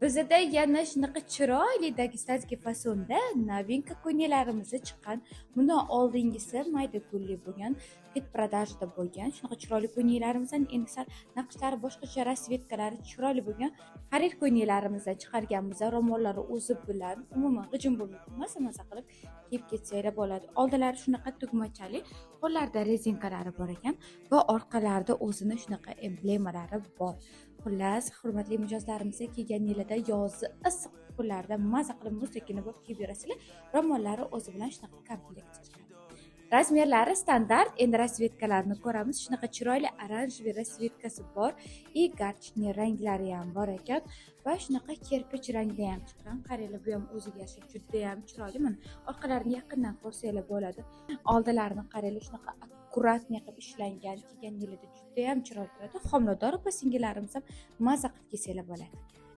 Bizda yana shunaqa chiroyli dagestadagi fasonda novinka ko'ylaklarimiz chiqqan. Bundan oldingisi mayda gulli bo'lgan, hit продажада bo'lgan. Shunaqa chiroyli ko'ylaklarimizni endi sal naqshlari boshqacha, rasvetkalari chiroyli bo'lgan xarid ko'ylaklarimizni chiqarganmiz. Ro'mollari o'zi bilan umuman g'ijim bo'lmaydi. Maza qilib kiyib ketsanglar bo'ladi. Oldilari shunaqa tugmachali, qo'llarda rezinkalari bor ekan va orqalarida o'zini shunaqa emblemalari bor. Xullas, hurmatli mijozlarimiz, kelgan yilida yozi issiq kunlarda maza qilib muzdekini bo'lib kiyib yurasizlar. Ro'mollari o'zi bilan shunaqa komplekt chiqadi. Razmerlari standart. Endi rasvetkalarni ko'ramiz. Shunaqa chiroyli oranjiy rasvetkasi bor. И garchni ranglari ham bor ekan va shunaqa kirpich rangda ham chiqqan. Qaranglar, bu ham o'ziga yarasha juda ham chiroyli. Mana orqalarini yaqindan ko'rsanglar bo'ladi. Oldilarini qaranglar, shunaqa akkuratniy qilib ishlangan. Kelgan yilida juda ham chiroyli turadi. Homilador opa-singillarimiz ham maza qilib kiysanglar bo'ladi.